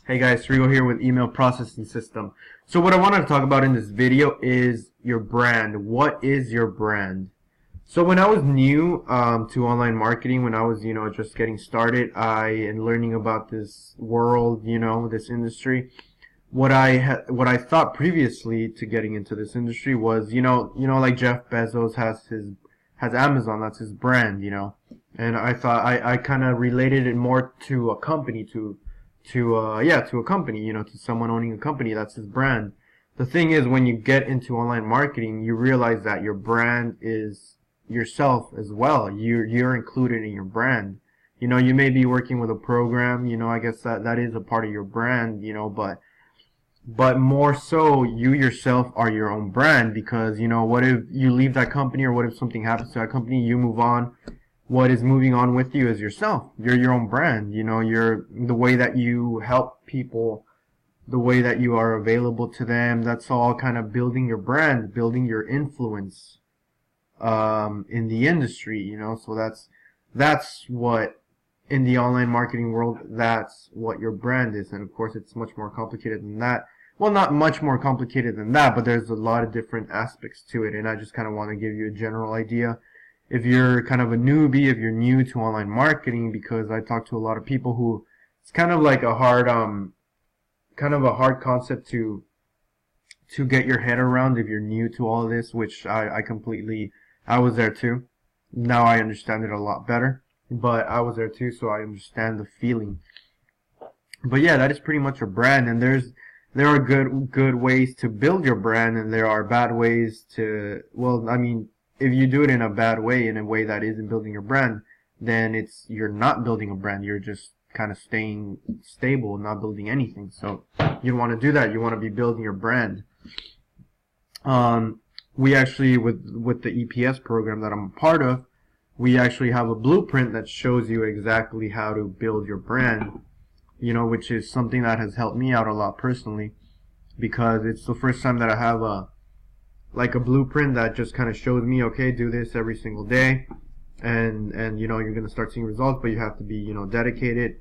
Hey guys, Rigo here with Email Processing System. So what I wanted to talk about in this video is your brand. What is your brand? So when I was new to online marketing, when I was, just getting started, and learning about this world, this industry, what I thought previously to getting into this industry was, like Jeff Bezos has Amazon, that's his brand, and I thought I kind of related it more to a company, to a company, to someone owning a company. That's his brand. The thing is, when you get into online marketing, you realize that your brand is yourself as well. You're included in your brand. You may be working with a program, I guess that is a part of your brand, but more so, you yourself are your own brand, because, what if you leave that company, or what if something happens to that company, you move on. What is moving on with you is yourself. You're your own brand. You're the way that you help people, the way that you are available to them. That's all kind of building your brand, building your influence in the industry. So that's what, in the online marketing world, that's what your brand is. And of course, it's much more complicated than that. Well, not much more complicated than that, but there's a lot of different aspects to it. And I just kind of want to give you a general idea. If you're kind of a newbie, if you're new to online marketing, because I talk to a lot of people who, it's kind of like a hard concept to get your head around if you're new to all of this, which I was there too. Now I understand it a lot better, but I was there too, so I understand the feeling. But yeah, that is pretty much your brand, and there are good ways to build your brand, and there are bad ways to, if you do it in a bad way, in a way that isn't building your brand, then you're not building a brand. You're just kind of staying stable, not building anything. So you don't want to do that. You want to be building your brand. We actually, with the EPS program that I'm a part of, we actually have a blueprint that shows you exactly how to build your brand, which is something that has helped me out a lot personally, because it's the first time that I have a blueprint that just kind of shows me, okay, do this every single day, and you're going to start seeing results, but you have to be, dedicated,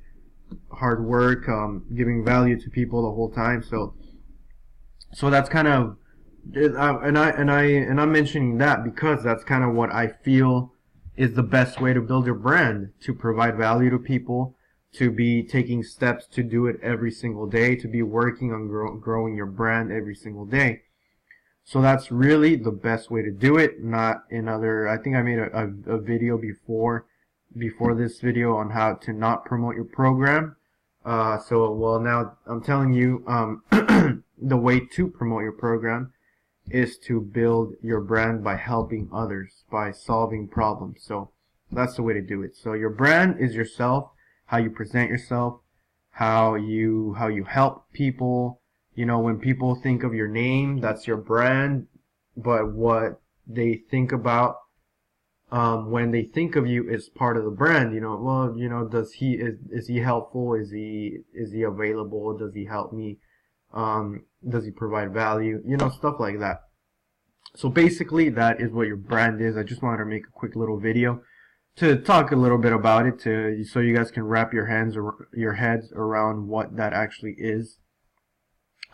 hard work, giving value to people the whole time. So that's kind of, and I'm mentioning that because that's kind of what I feel is the best way to build your brand, to provide value to people, to be taking steps to do it every single day, to be working on growing your brand every single day. So that's really the best way to do it. Not I think I made a video before this video on how to not promote your program. Now I'm telling you, the way to promote your program is to build your brand by helping others, by solving problems. So that's the way to do it. So your brand is yourself, how you present yourself, how you help people. When people think of your name, that's your brand. But what they think about when they think of you is part of the brand. Is he helpful? Is he available? Does he help me? Does he provide value? Stuff like that. So basically, that is what your brand is. I just wanted to make a quick little video to talk a little bit about it, so you guys can wrap your heads around what that actually is.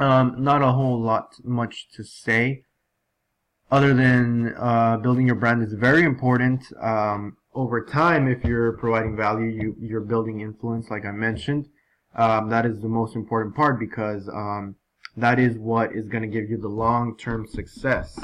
Not a whole lot much to say, other than building your brand is very important. Over time, if you're providing value, you're building influence, like I mentioned. That is the most important part, because that is what is going to give you the long-term success.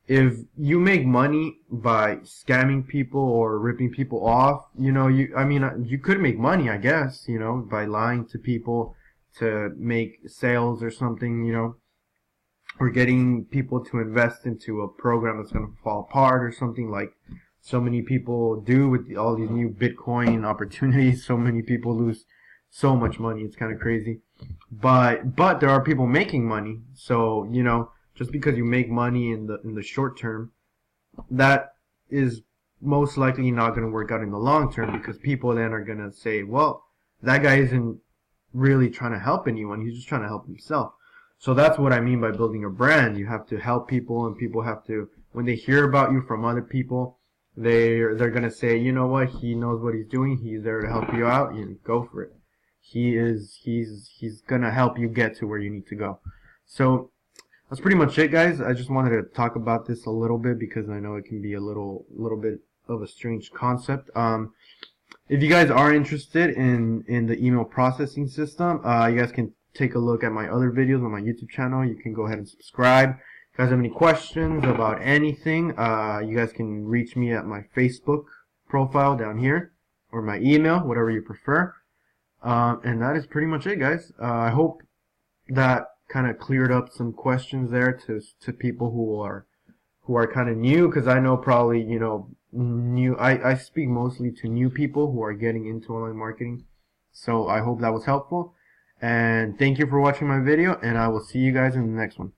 If you make money by scamming people or ripping people off, you could make money, I guess, by lying to people to make sales or something, or getting people to invest into a program that's going to fall apart or something, like so many people do with all these new Bitcoin opportunities. So many people lose so much money. It's kind of crazy. But there are people making money. So, just because you make money in the short term, that is most likely not going to work out in the long term, because people then are going to say, well, that guy isn't really trying to help anyone. He's just trying to help himself. So that's what I mean by building a brand. You have to help people, and people have to, when they hear about you from other people, they're going to say, you know what, he knows what he's doing. He's there to help you out. Go for it. he's gonna help you get to where you need to go. So that's pretty much it, guys. I just wanted to talk about this a little bit because I know it can be a little bit of a strange concept. If you guys are interested in the email processing system, you guys can take a look at my other videos on my YouTube channel. You can go ahead and subscribe. If you guys have any questions about anything, you guys can reach me at my Facebook profile down here, or my email, whatever you prefer. And that is pretty much it, guys. I hope that kind of cleared up some questions there to people who are kind of new, because I know probably, you know, I speak mostly to new people who are getting into online marketing. So I hope that was helpful, and thank you for watching my video, and I will see you guys in the next one.